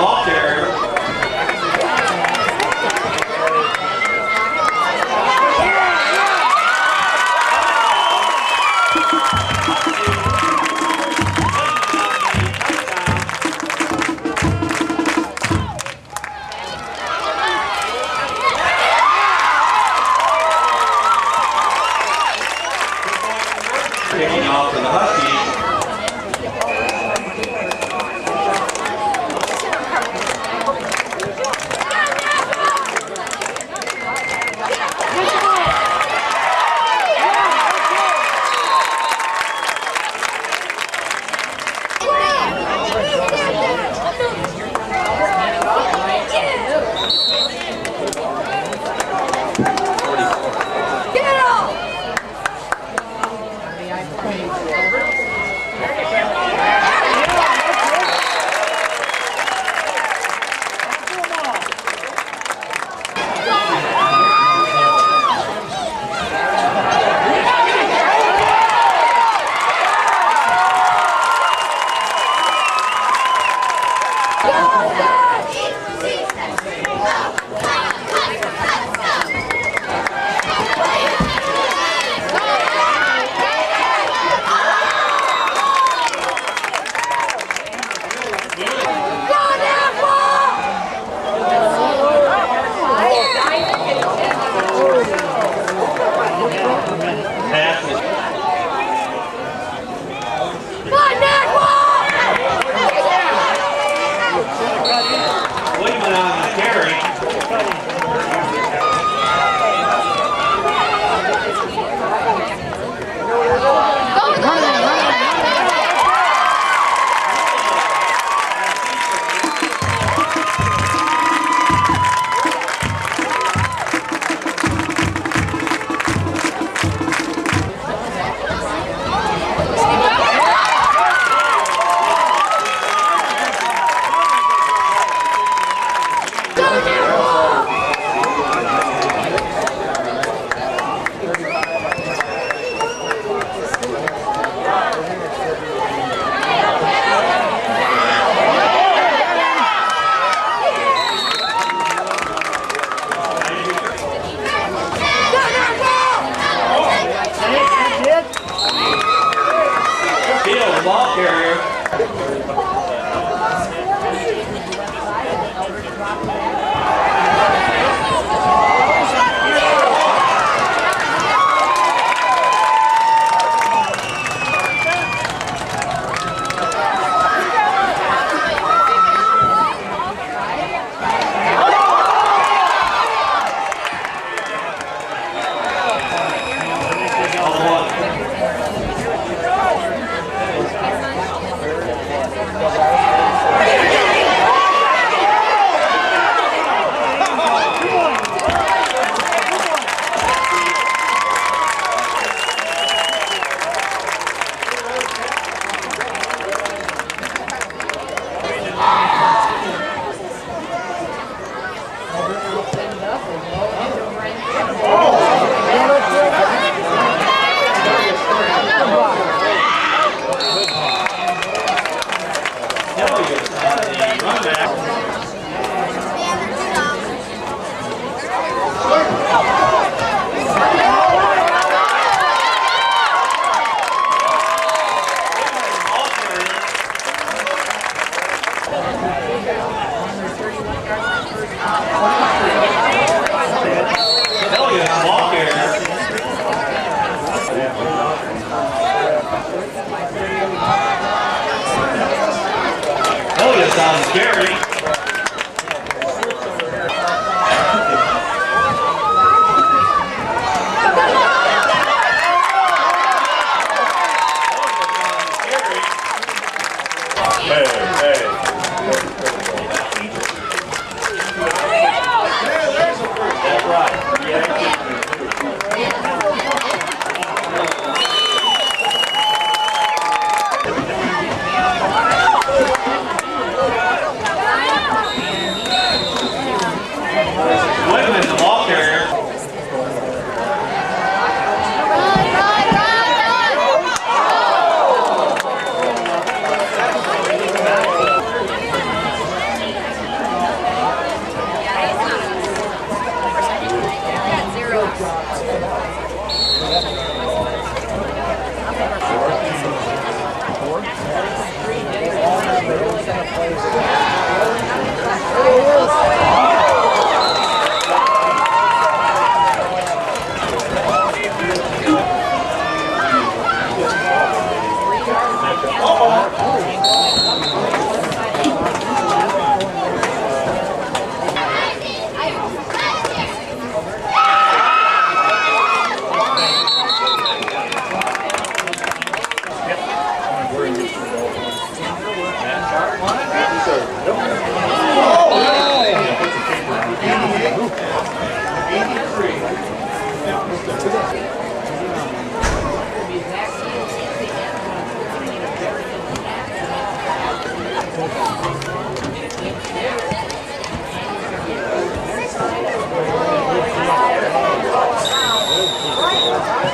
Ball carrier.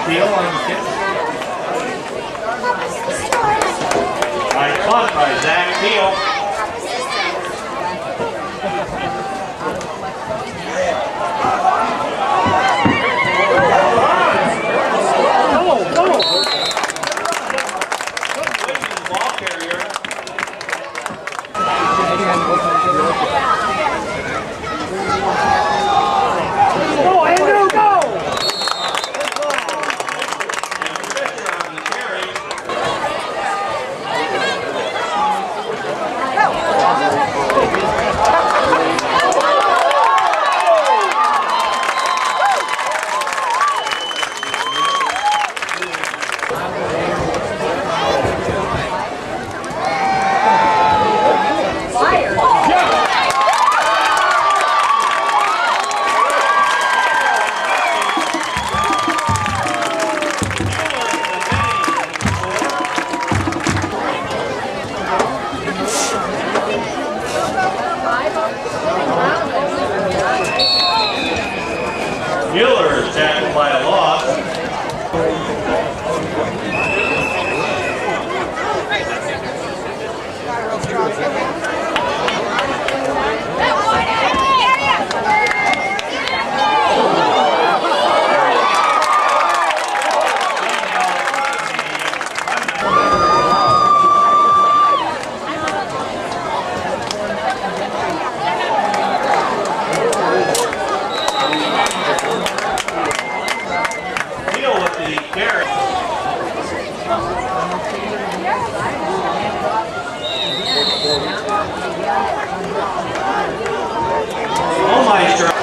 Peel on the kick. Nice punt by Zach Peel. Ball carrier. Go, Andrew, go! Mueller is tackled by a loss. Deal with the carry. Oh my God.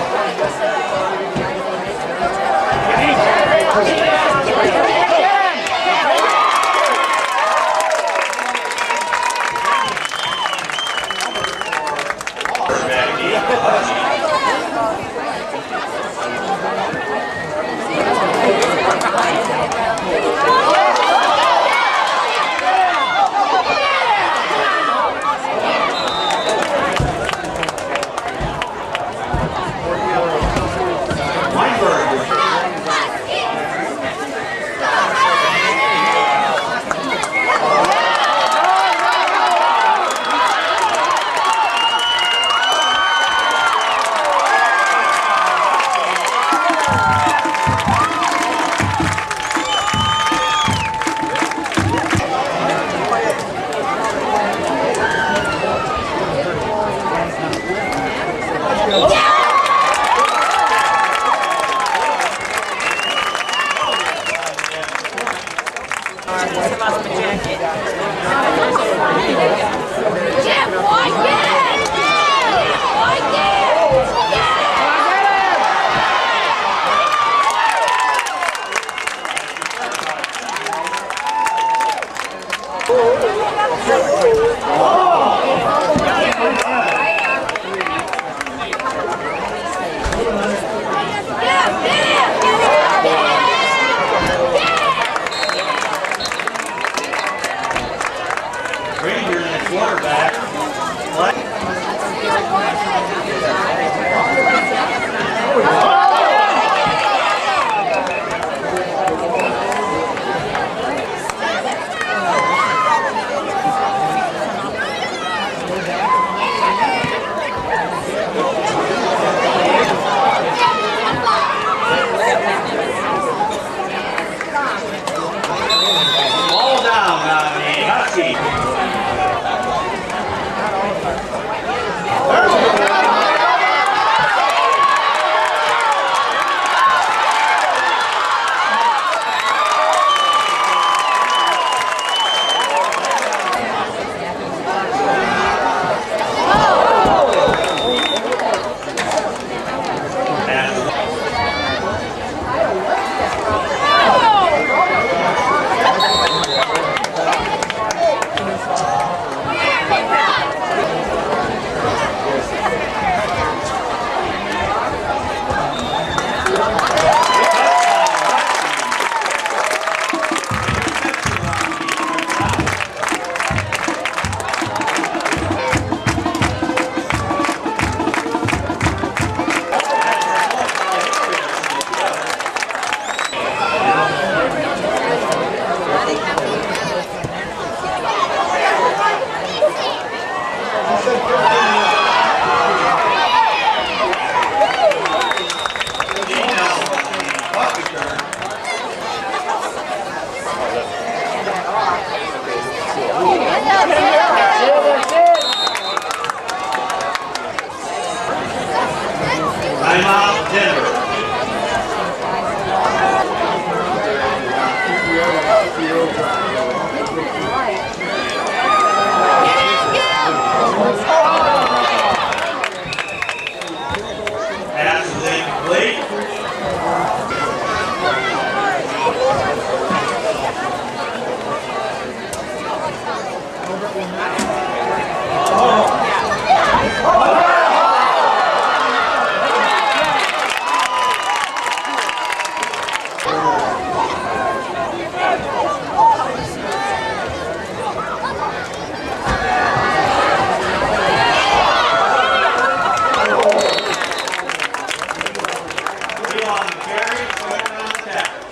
on the carry, second on the tackle.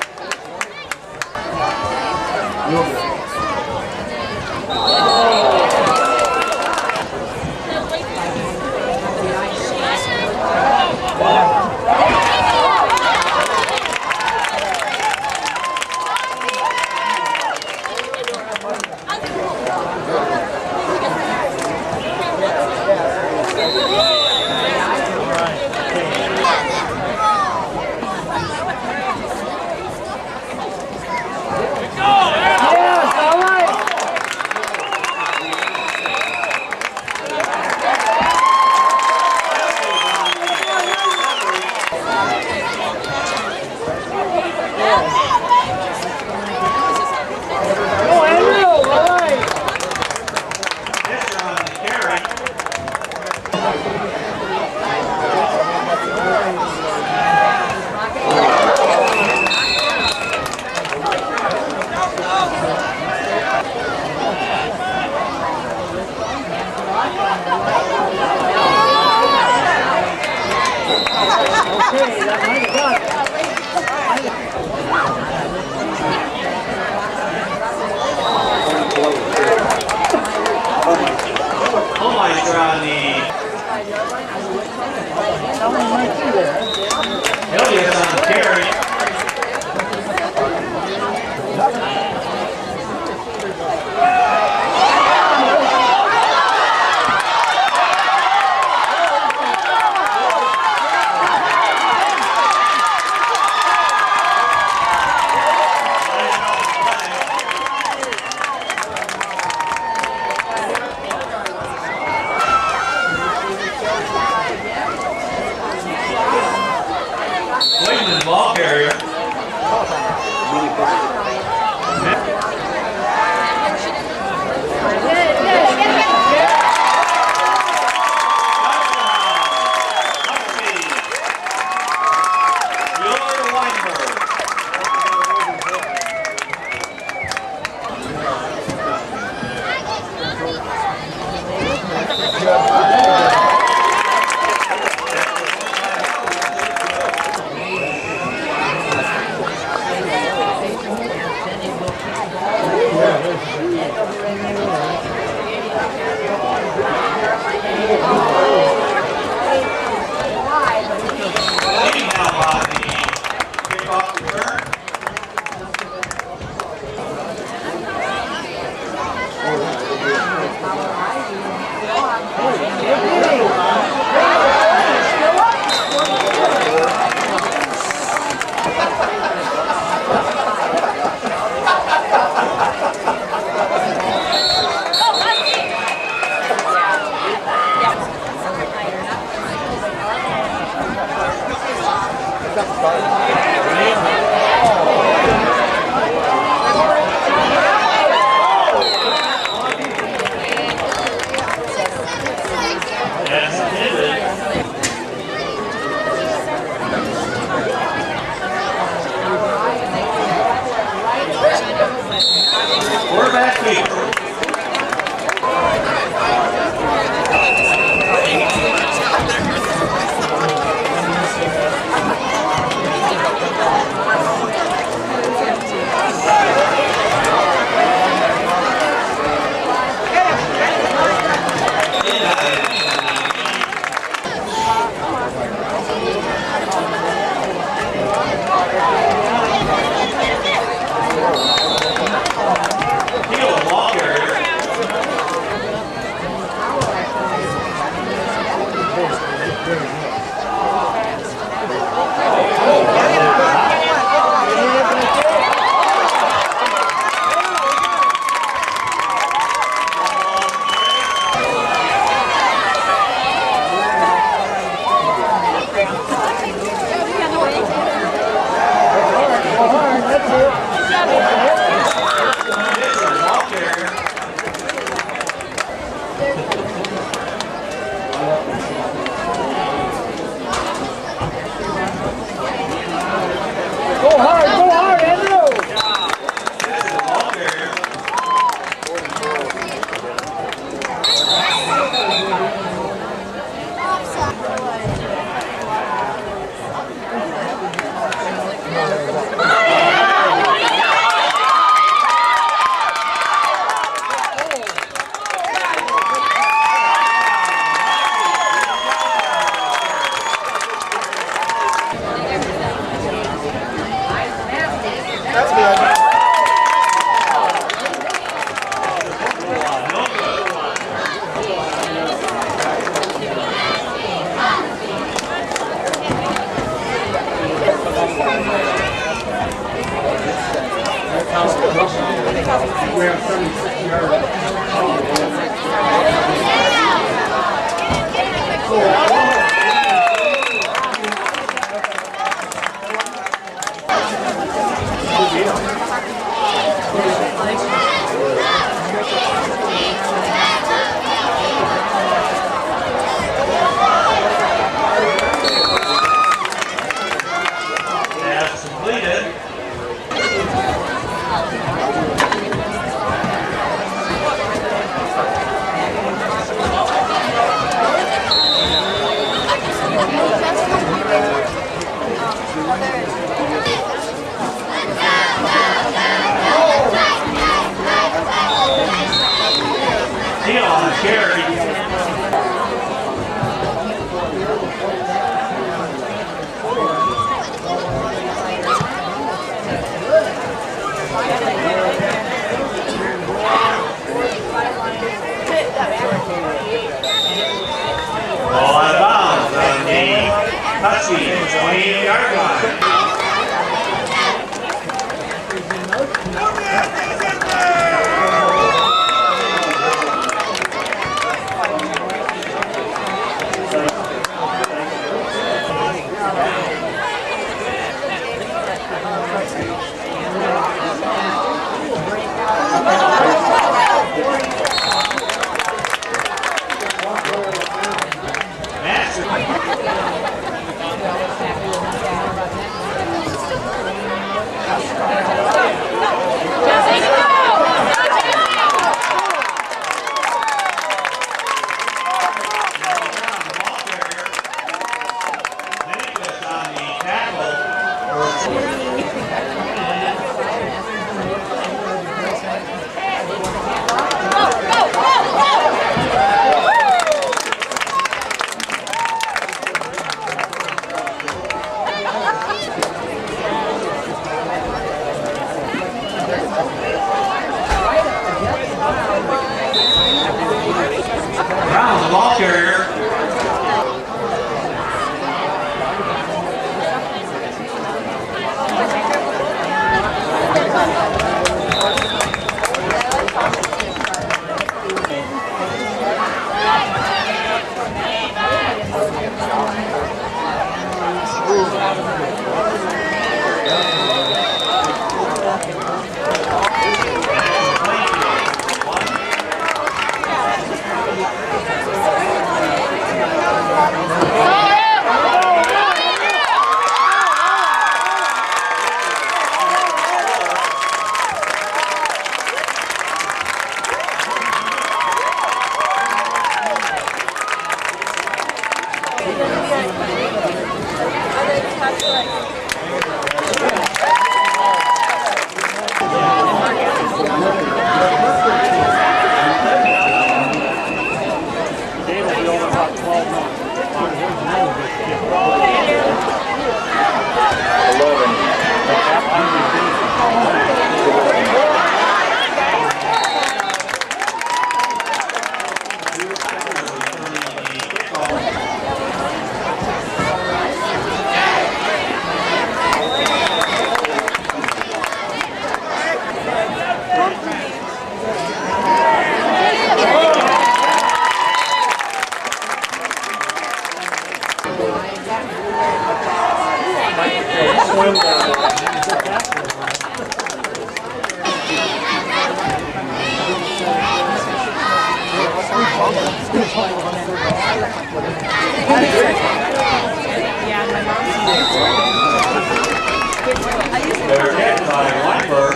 Elliott on the carry. Ball carrier. Quarterback keeper. That's completed. Deal on the carry. Ball out of bounds on the Husky 28-yard line. Brown, the ball carrier. They're hit by Weinberg.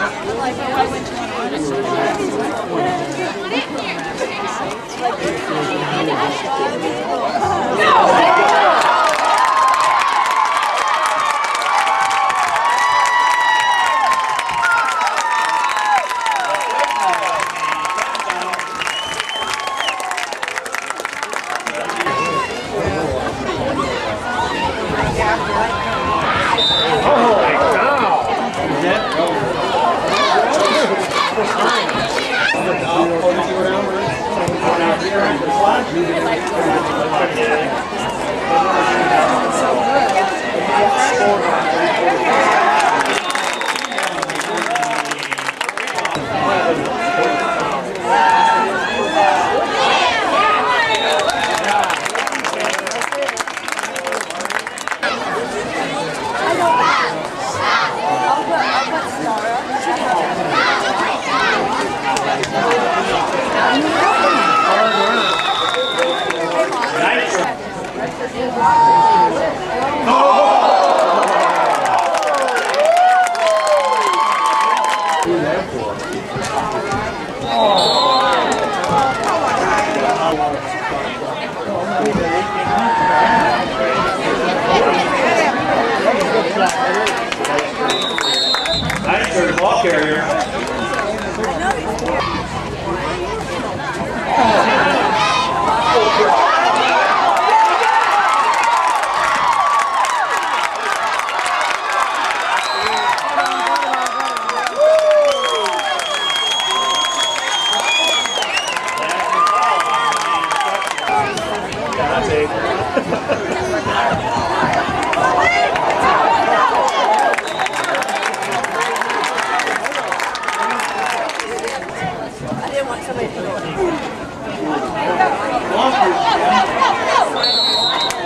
ball carrier.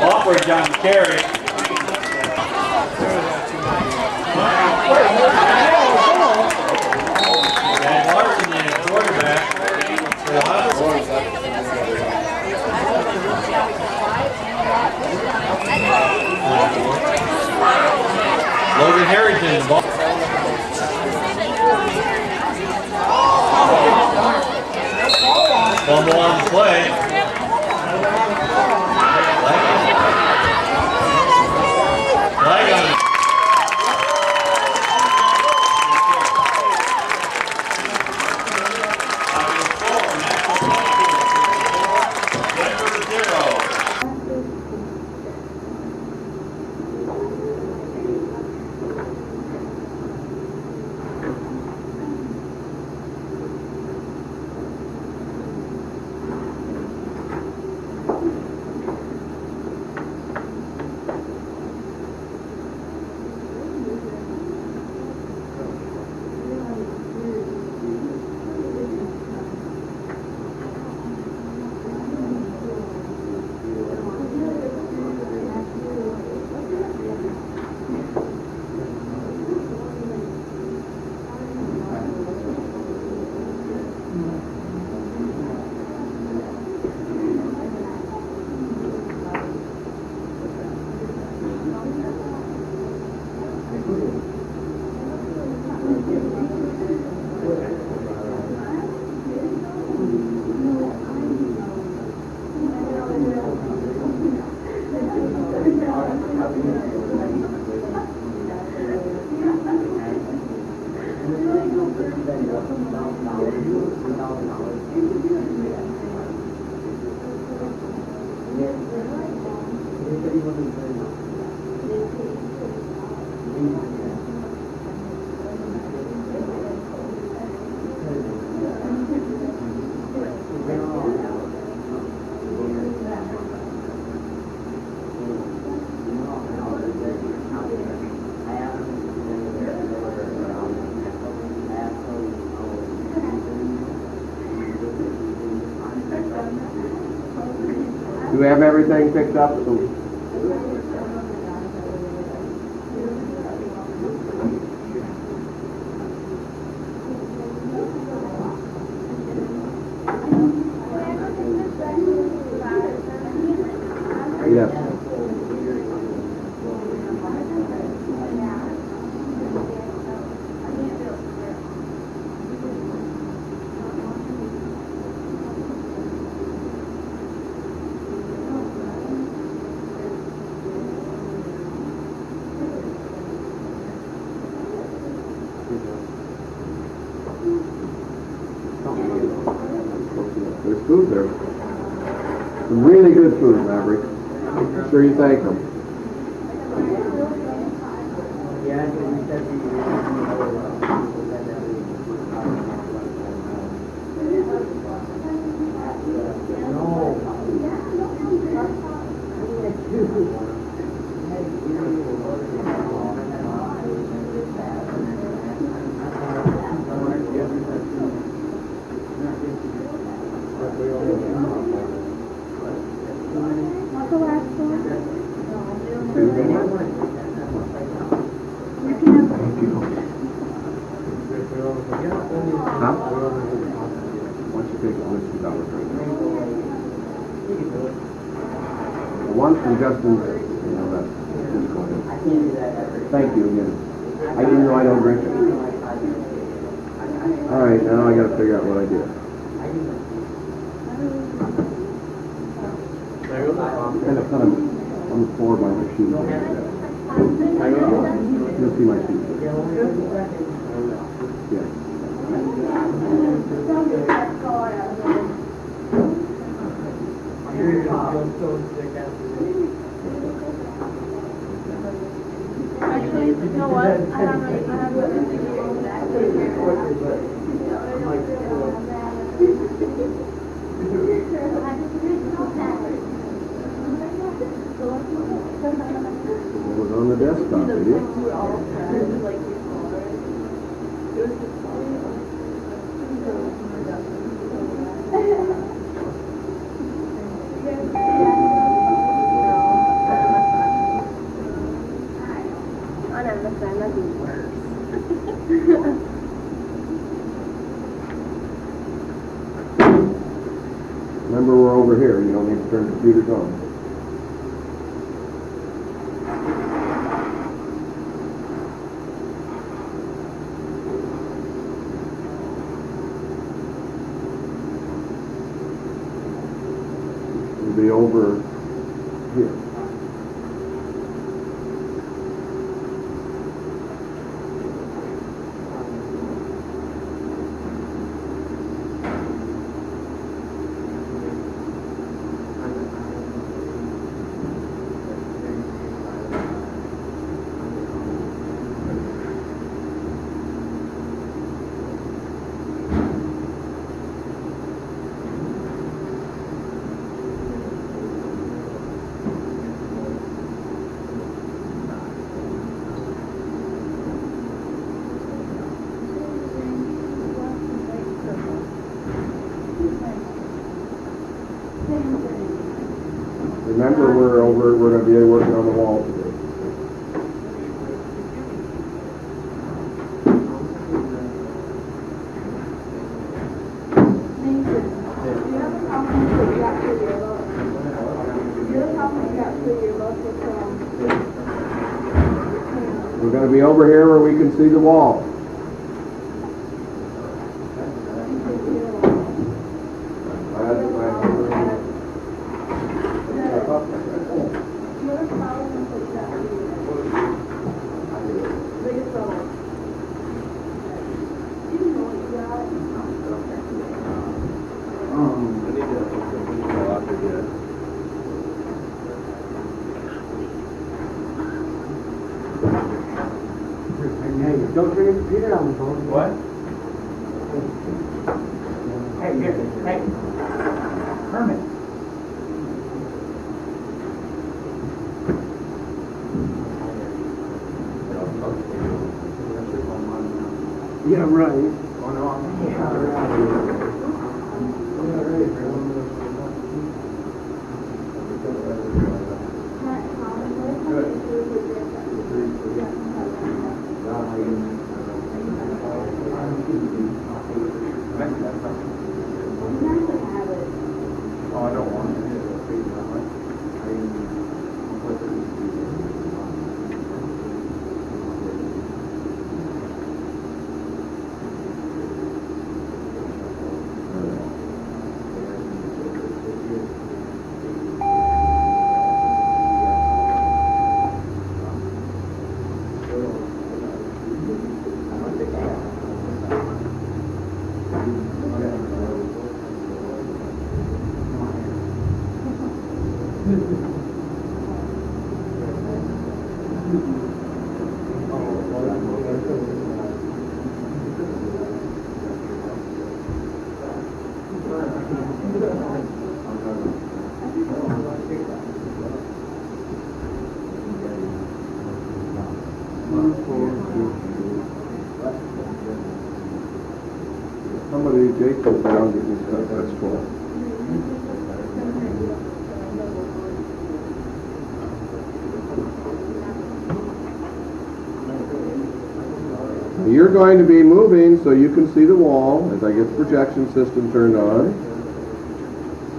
Walford John carry. And Larson the quarterback. Logan Harrington the ball. Fumble on the play. Flag on it. Do we have everything picked up? So yes. There's food there. Some really good food, Maverick. I'm sure you thank them. Huh? Once you take a whiskey, that was right there. One from Justin, you know, that's just go ahead. Thank you again. I didn't know I don't drink it. All right, now I got to figure out what I did. Kind of put them on the floor by my shoes. You'll see my shoes. Actually, you know what? I have It was on the desktop, did it? Remember, we're over here. You don't need to turn computers on. We'll be over here. Remember, we're going to be working on the wall today. We're going to be over here where we can see the wall. Don't turn your computer on the phone. What? Hey, here, hey. Herman. Yeah, right. Oh, no, I'm... Yeah, right. Oh, I don't want it. Somebody, Jason's down getting stuff, that's cool. You're going to be moving so you can see the wall as I get the projection system turned on.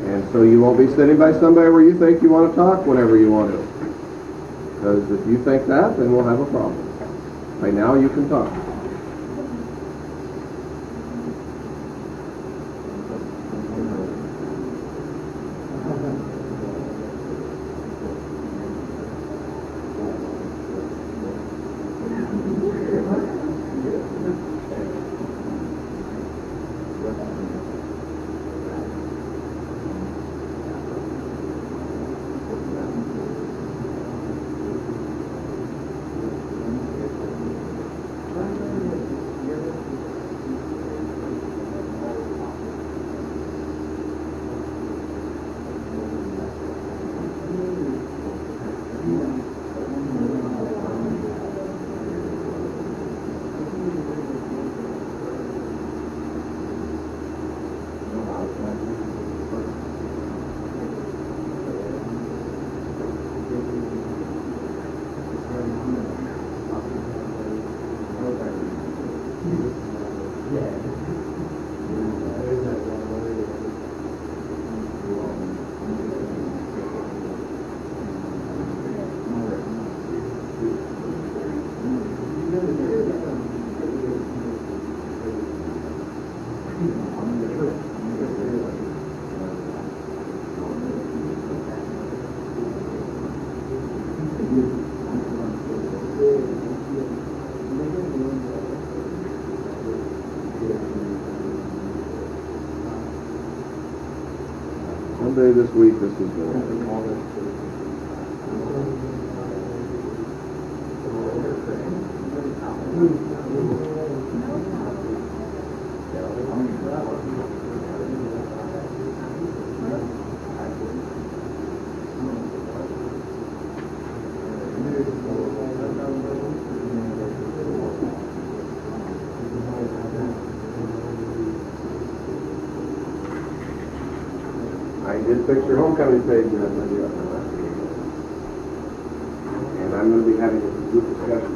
And so you won't be sitting by somebody where you think you want to talk whenever you want to. Because if you think that, then we'll have a problem. Right now you can talk. Someday this week, this is going to I did fix your homecoming page in that video. And I'm going to be having a group discussion.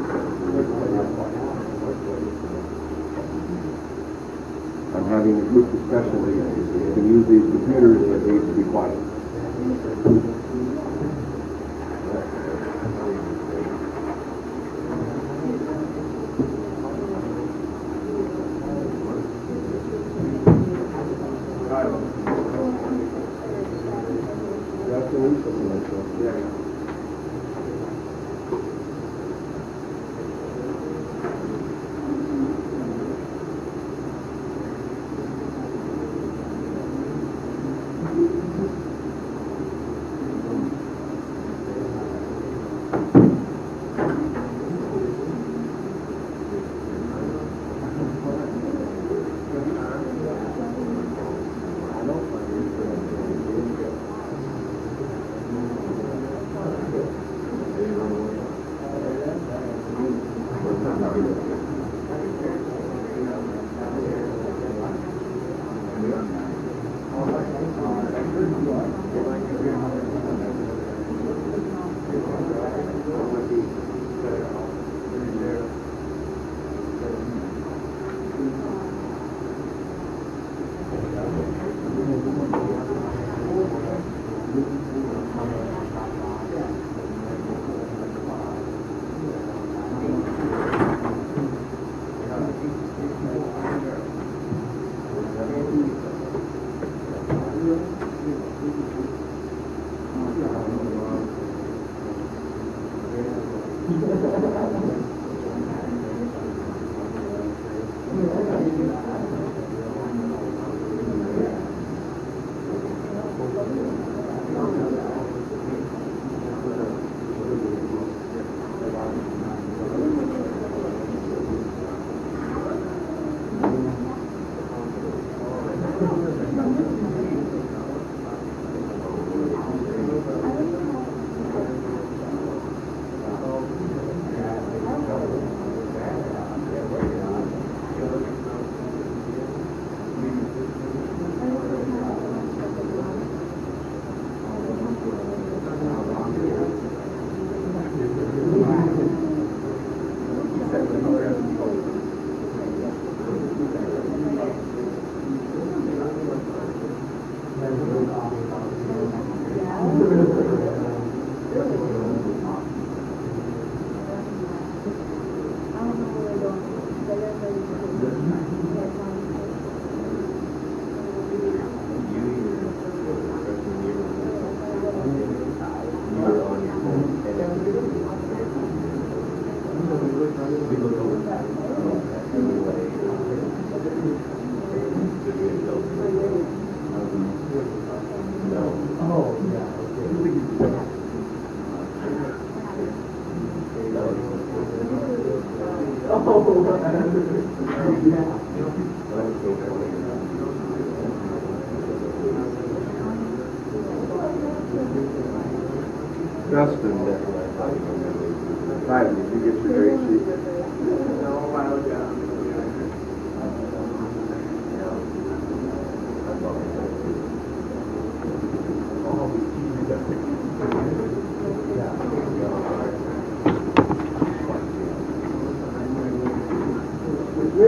I'm having a group discussion today. You can use these computers, but it needs to be quiet. Justin, hi, did you get your grade sheet? If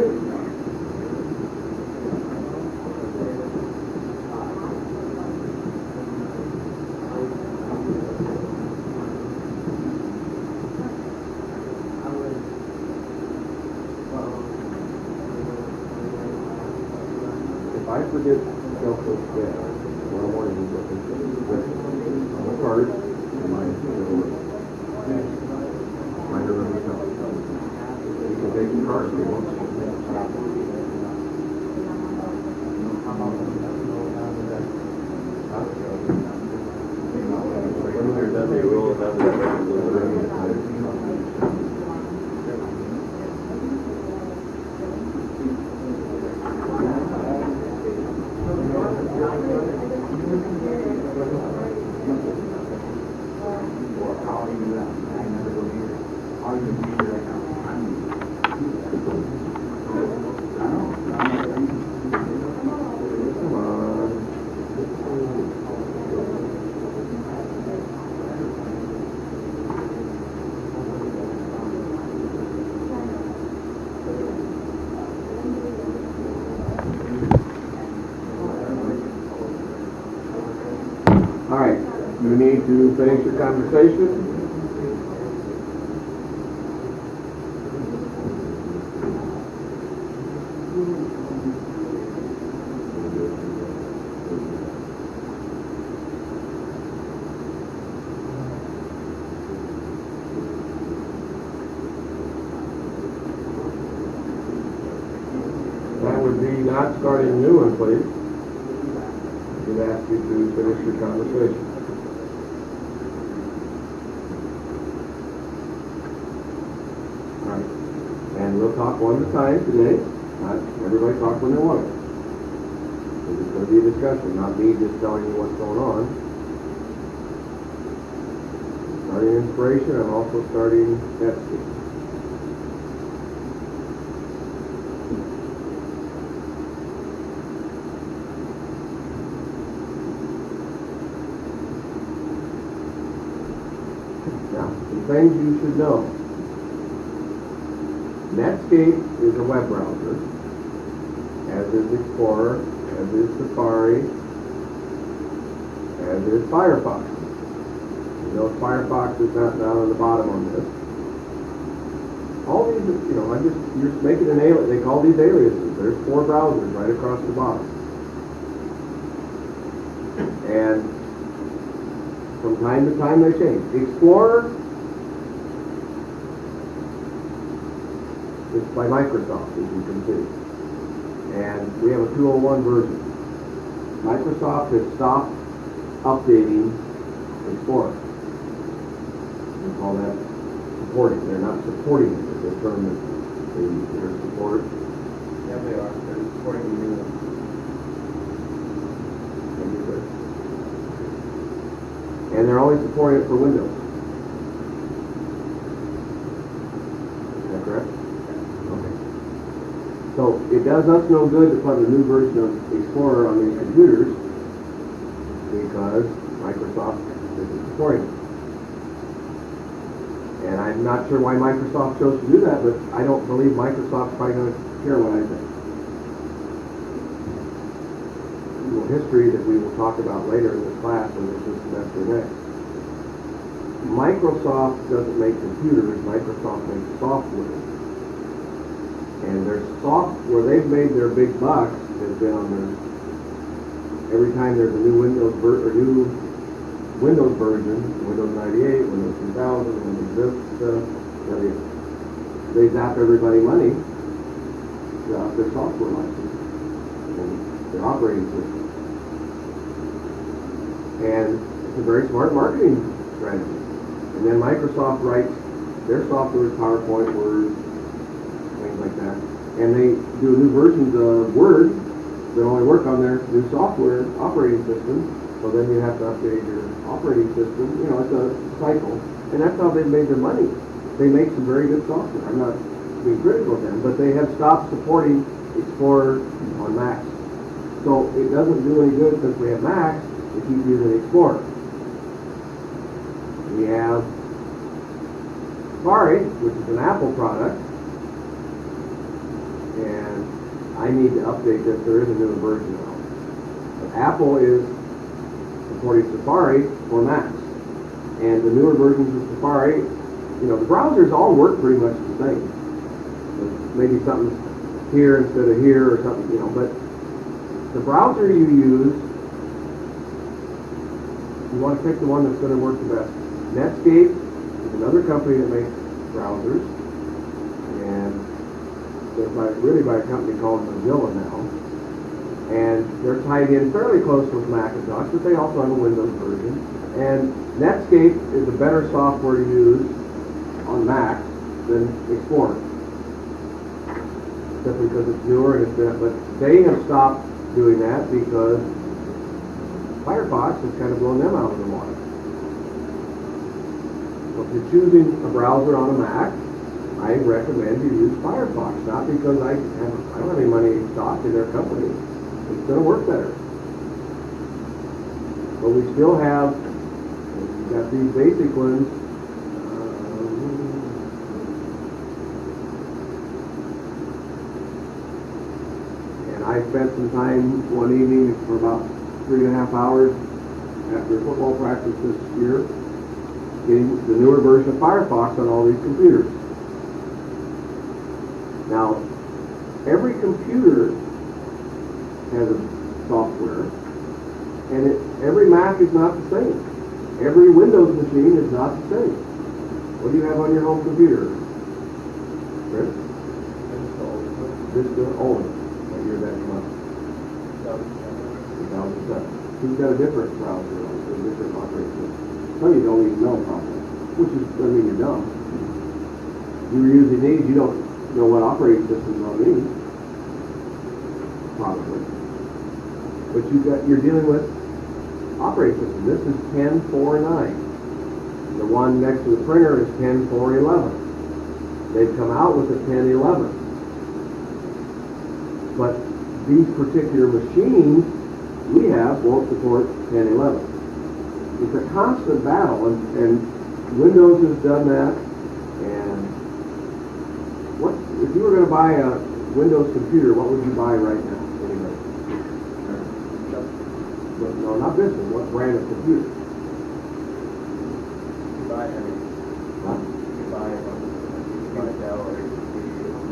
I forget to tell Coach Dad, tomorrow morning he's looking on the card, and mine is over. Mine are on the top. You can take the card if you want to. All right, you need to finish your conversation. That would be not starting a new one, please. I'd ask you to finish your conversation. All right. And we'll talk one at a time today. Not everybody talk when they want it. It's going to be a discussion, not me just telling you what's going on. Starting inspiration, I'm also starting Etsy. Things you should know. Netscape is a web browser, as is Explorer, as is Safari, as is Firefox. You know, Firefox is not down on the bottom on this. All these, you know, you're just making an alias. They call these aliases. There's 4 browsers right across the bottom. And from time to time they change. Explorer, it's by Microsoft, as you can see. And we have a 201 version. Microsoft has stopped updating Explorer. We call that supporting. They're not supporting it. It's a term that they're supported. Yeah, they are. They're supporting the new one. And they're only supporting it for Windows. Is that correct? So it does us no good to put a new version of Explorer on these computers because Microsoft isn't supporting it. And I'm not sure why Microsoft chose to do that, but I don't believe Microsoft's probably going to care what I think. Well, history that we will talk about later in this class and this semester next. Microsoft doesn't make computers, Microsoft makes software. And their where they've made their big bucks has been on their, every time there's a new Windows version, Windows 98, Windows 2000, Windows Vista, they zap everybody money off their software license and their operating system. And it's a very smart marketing strategy. And then Microsoft writes their software, PowerPoint, Word, things like that. And they do new versions of Word that only work on their new software operating system. So then you have to update your operating system. You know, it's a cycle. And that's how they've made their money. They make some very good software. I'm not being critical of them, but they have stopped supporting Explorer on Macs. So it doesn't do any good since we have Macs to keep using Explorer. We have Safari, which is an Apple product, and I need to update this. There is a newer version now. But Apple is supporting Safari for Macs. And the newer versions of Safari, the browsers all work pretty much the same. Maybe something here instead of here or something, but the browser you use, you want to pick the one that's going to work the best. Netscape is another company that makes browsers, and they're really by a company called Mozilla now. And they're tied in fairly close with Macintosh, but they also have a Windows version. And Netscape is a better software to use on Mac than Explorer. Simply because it's newer and it's been, but they have stopped doing that because Firefox has kind of blown them out of the water. So if you're choosing a browser on a Mac, I recommend you use Firefox, not because I don't have any money stock in their company. It's going to work better. But we still have, we've got these basic ones. And I spent some time one evening for about 3.5 hours after football practice this year getting the newer version of Firefox on all these computers. Now, every computer has a software, and every Mac is not the same. Every Windows machine is not the same. What do you have on your home computer? Chris? Vista only. What year did that come out? 2007. Who's got a different browser, a different operating system? Some of you don't even know probably, which doesn't mean you're dumb. You were using these, you don't know what operating systems on these, probably. But you're dealing with operating system. This is 10.4.9. The one next to the printer is 10.4.11. They've come out with a 10.11. But these particular machines we have won't support 10.11. It's a constant battle, and Windows has done that. And if you were going to buy a Windows computer, what would you buy right now? Anyway? No, not this one. What brand of computer?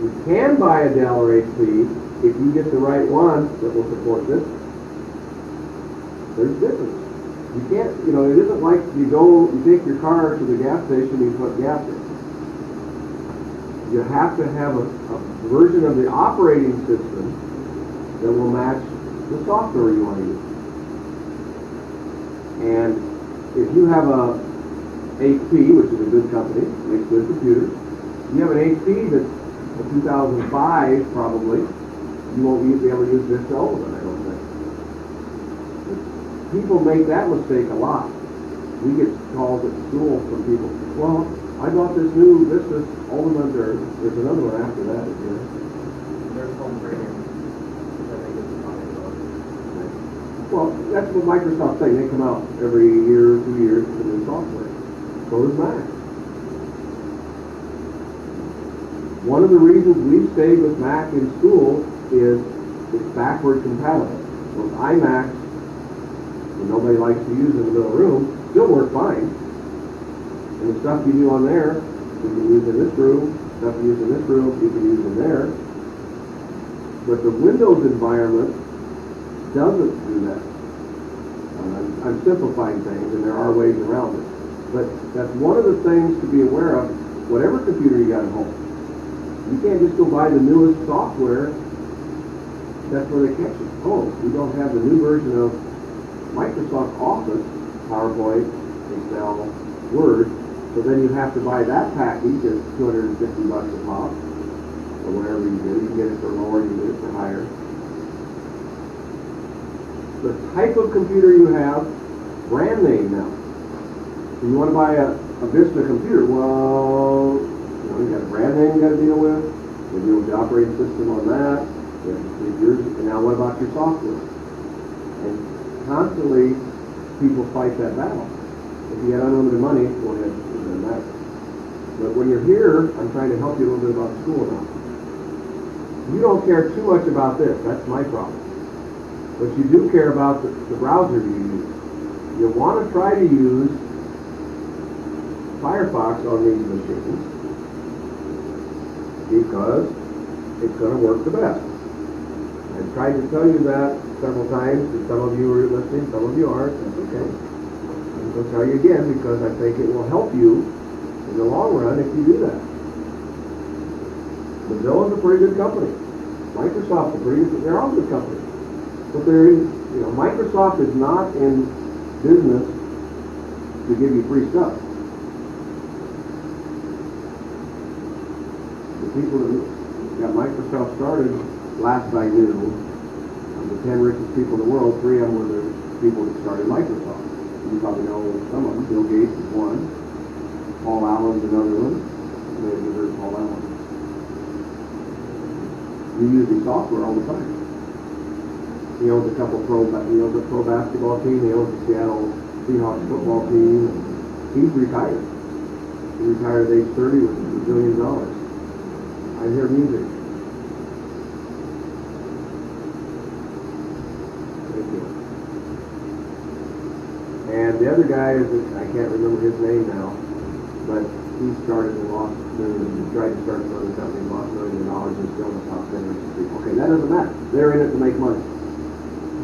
You can buy a Dell or HP if you get the right one that will support this. There's difference. You can't, it isn't like you take your car to the gas station and you put gas in. You have to have a version of the operating system that will match the software you want to use. And if you have a HP, which is a good company, makes good computers, you have an HP that's a 2005 probably, you won't be able to use Vista Ultimate, I don't think. People make that mistake a lot. We get calls at school from people, well, I bought this new Vista Ultimate, or there's another one after that, is there? There's home premium, which I think is the money. Well, that's what Microsoft's saying. They come out every year or 2 years with new software. So does Mac. One of the reasons we've stayed with Mac in school is it's backward compatible. Those iMacs that nobody likes to use in the middle room still work fine. And the stuff you do on there, you can use in this room, stuff you use in this room, you can use in there. But the Windows environment doesn't do that. I'm simplifying things, and there are ways around it. But that's one of the things to be aware of, whatever computer you got at home. You can't just go buy the newest software. That's where they catch you. Oh, we don't have the new version of Microsoft Office, PowerPoint, Excel, Word. So then you have to buy that package at $250 a pop, or whatever you do. You can get it for lower, you can get it for higher. The type of computer you have, brand name now. So you want to buy a Vista computer, well, you got a brand name you got to deal with. You deal with the operating system on that. You have to see yours. And now what about your software? And constantly, people fight that battle. If you had unlimited money, go ahead, it doesn't matter. But when you're here, I'm trying to help you a little bit about school now. You don't care too much about this, that's my problem. But you do care about the browser you use. You want to try to use Firefox on these machines because it's going to work the best. I've tried to tell you that several times, and some of you are listening, some of you aren't, that's okay. I'm going to tell you again because I think it will help you in the long run if you do that. Mozilla's a pretty good company. Microsoft's a pretty good, they're all good companies. But they're in, Microsoft is not in business to give you free stuff. The people that got Microsoft started, last I knew, of the 10 richest people in the world, 3 of them were the people that started Microsoft. You probably know some of them. Bill Gates is one. Paul Allen's another one. Maybe you heard Paul Allen. You use his software all the time. He owns a couple he owns a pro basketball team. He owns the Seattle Seahawks football team. He's retired. He retired at age 30 with $1 billion. I hear music. Thank you. And the other guy is, I can't remember his name now, but he started and lost millions. He tried to start another company, lost $1 million, and still in the top 10 richest people. Okay, that doesn't matter. They're in it to make money.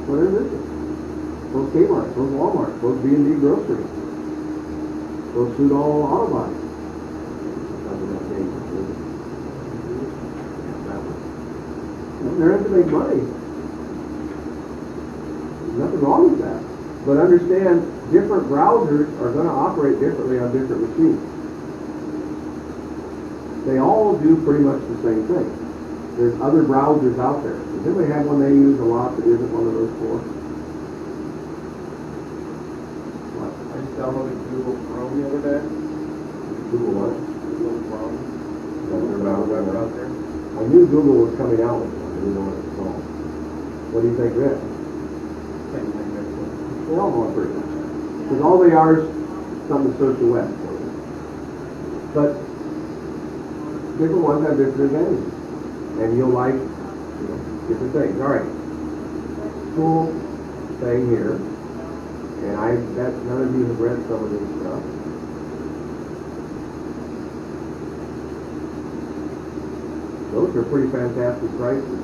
So they're this. Those Kmart, those Walmart, those B&D grocery, those suit all auto body. They're in to make money. There's nothing wrong with that. But understand, different browsers are going to operate differently on different machines. They all do pretty much the same thing. There's other browsers out there. Does anybody have one they use a lot that isn't one of those 4? What? I just downloaded Google Chrome the other day. Google what? Google Chrome. That's their browser out there. I knew Google was coming out with one. I didn't know what it's called. What do you think of it? Same thing there. They're all going pretty much. Because all they are is some of the social web. But different ones have different advantages. And you'll like different things. All right. Cool thing here. And I bet none of you have read some of this stuff. Those are pretty fantastic prices.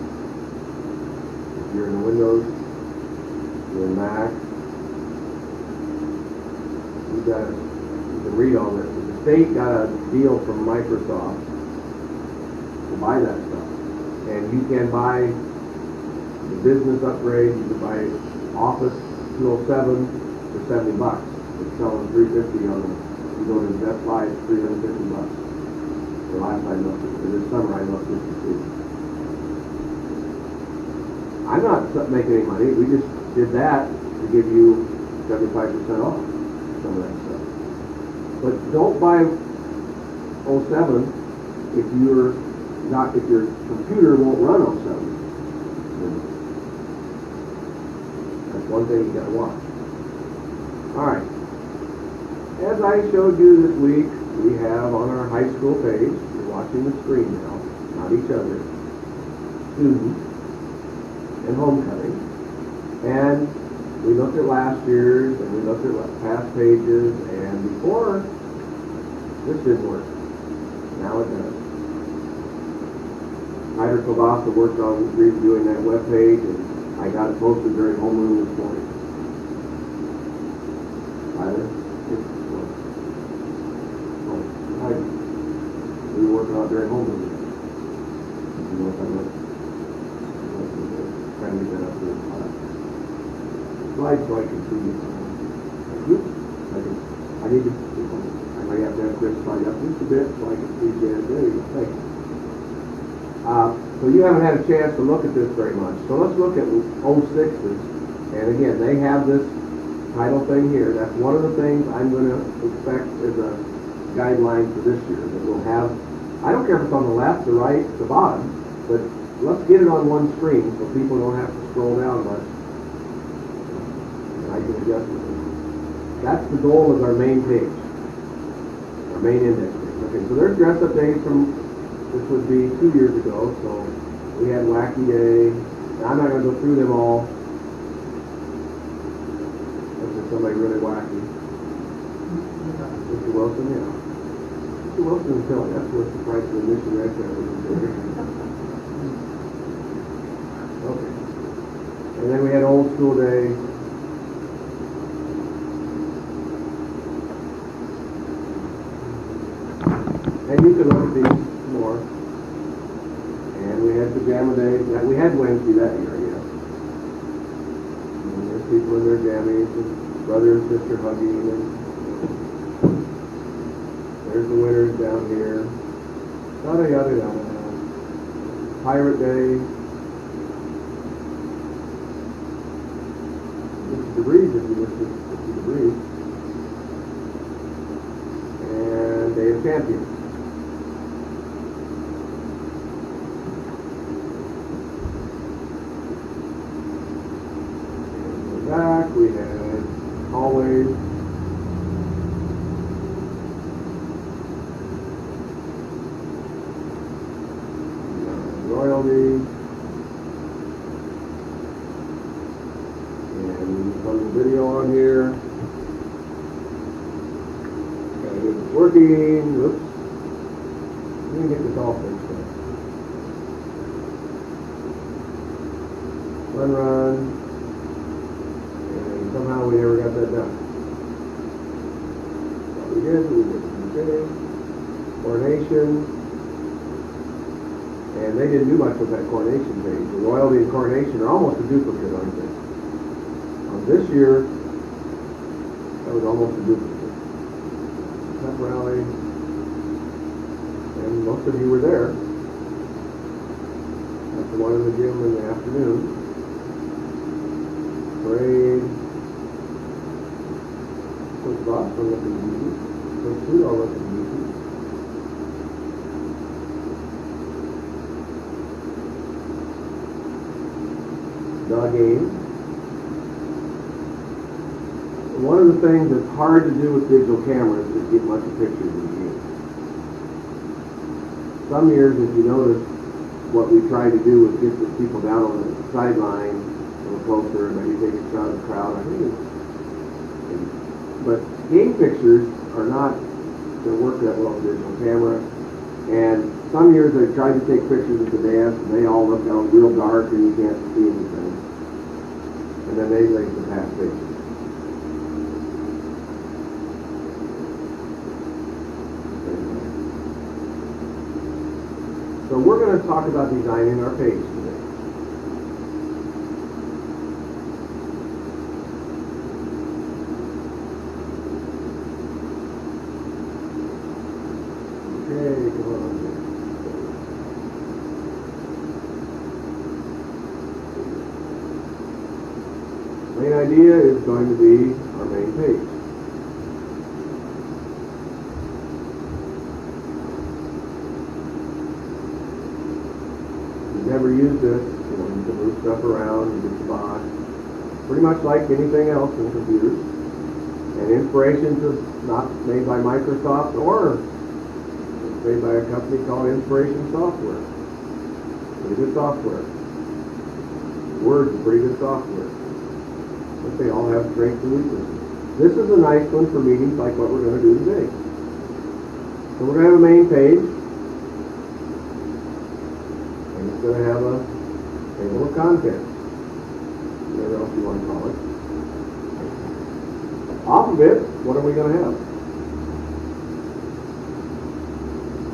If you're in Windows, you're in Mac, you can read all this. The state got a deal from Microsoft to buy that stuff. And you can buy the business upgrade, you can buy Office 207 for $70. It's selling $350 on them. You go to Best Buy, it's $350. The last I looked, for this summer I looked at the I'm not making any money. We just did that to give you 75% off some of that stuff. But don't buy 07 if your computer won't run 07. That's one thing you gotta watch. Alright. As I showed you this week, we have on our high school page, you're watching the screen now, not each other, students and homecoming. And we looked at last year's and we looked at past pages, and before this didn't work. Now it does. Ryder Kobasa worked on redoing that web page, and I got it posted during homeroom this morning. Ryder? We were working out during homeroom. You know what I'm trying to get that up to the slide so I can see it. I need to, I might have to have Chris slide up just a bit so I can see Jan. There you go. Thank you. So you haven't had a chance to look at this very much. So let's look at 06s. And again, they have this title thing here. That's one of the things I'm going to expect as a guideline for this year. That we'll have, I don't care if it's on the left, the right, the bottom, but let's get it on one screen so people don't have to scroll down much. And I can adjust it. That's the goal of our main page, our main index page. Okay, so there's dress-up days from, this would be 2 years ago, so We had Wacky Day. Now, I'm not going to go through them all. This is somebody really wacky. Mr. Wilson, yeah. Mr. Wilson is telling. That's what the price of admission right there was. Okay. And then we had Old School Day. And you can look at these more. And we had Pajama Day. We had Wednesday that year, I guess. And there's people in their jammies, and brother and sister hugging, and there's the winners down here. Yada, yada, yada. Pirate Day. This is debris, if you wish to see debris. And Day of Champions. Back, we had always royalty, and some video on here. Okay, it's working. Oops. Let me get this all fixed up. Run. Somehow we never got that done. So we did okay. Coronation. And they didn't do much with that coronation page. The royalty and coronation are almost a duplicate, aren't they? This year, that was almost a duplicate. Pep rally. And most of you were there. That's the one in the gym in the afternoon. Parade. Coach Boss will look at easy. Coach Sue will look at easy. The game. One of the things that's hard to do with digital cameras is get much of pictures in the game. Some years, if you notice, what we try to do is get the people down on the sideline a little closer, maybe take a shot of the crowd. I think it's, but game pictures are not going to work that well with digital camera. And some years they've tried to take pictures at the dance, and they all look out real dark, and you can't see anything. And then they like the past pictures. So we're going to talk about designing our page today. Okay, come on. Main idea is going to be our main page. Never used this, you know, you can move stuff around, you get the box. Pretty much like anything else in computers. And Inspirations is not made by Microsoft, or it's made by a company called Inspiration Software. Pretty good software. Word's pretty good software. But they all have strengths and weaknesses. This is a nice one for meetings like what we're going to do today. So we're going to have a main page. It's going to have a table of contents, whatever else you want to call it. Off of it, what are we going to have?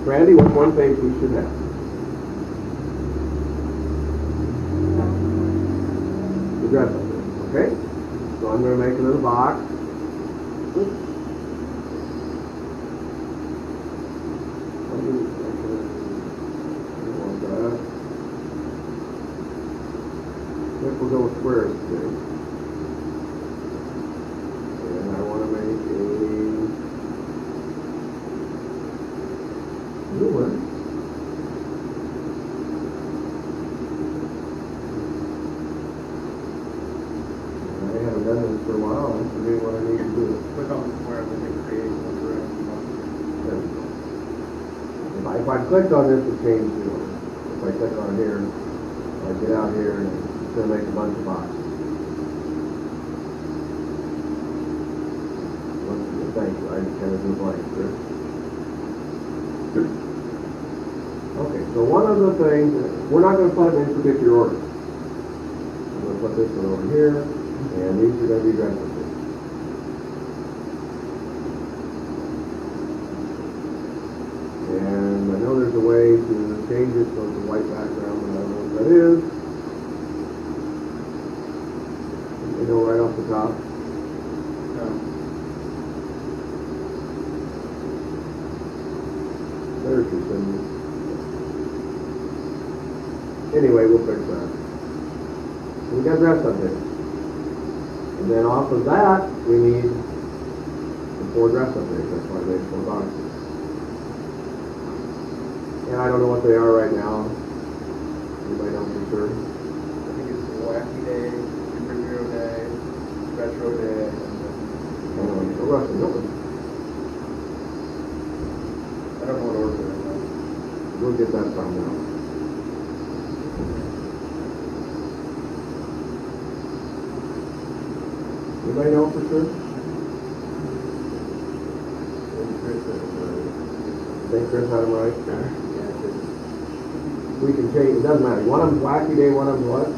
Randy, what's one page we should have? The dress up there, okay? So I'm going to make a little box. Oops. We'll go with squares today. And I want to make a new one. I haven't done this for a while. I forget what I need to do. Click on the square and then create one direct. There we go. If I clicked on this, it changed the order. If I click on here, I get out here and it's gonna make a bunch of boxes. Thank you, I kind of do blank, Chris. Okay, so one of the things, we're not gonna put them in particular order. I'm gonna put this one over here, and these are gonna be references. And I know there's a way to change it so it's a white background, but I don't know what that is. You know, right off the top. There's your symbol. Anyway, we'll fix that. We got dress updates. And then off of that, we need the 4 dress updates. That's why I made 4 boxes. And I don't know what they are right now. Anybody know for sure? I think it's Wacky Day, Superhero Day, Retro Day, I don't know. So Rusty, help us. I don't know what order they're in. We'll get that found out. Anybody know for sure? Think Chris had them right? We can change, it doesn't matter. One of them's Wacky Day, one of them's what?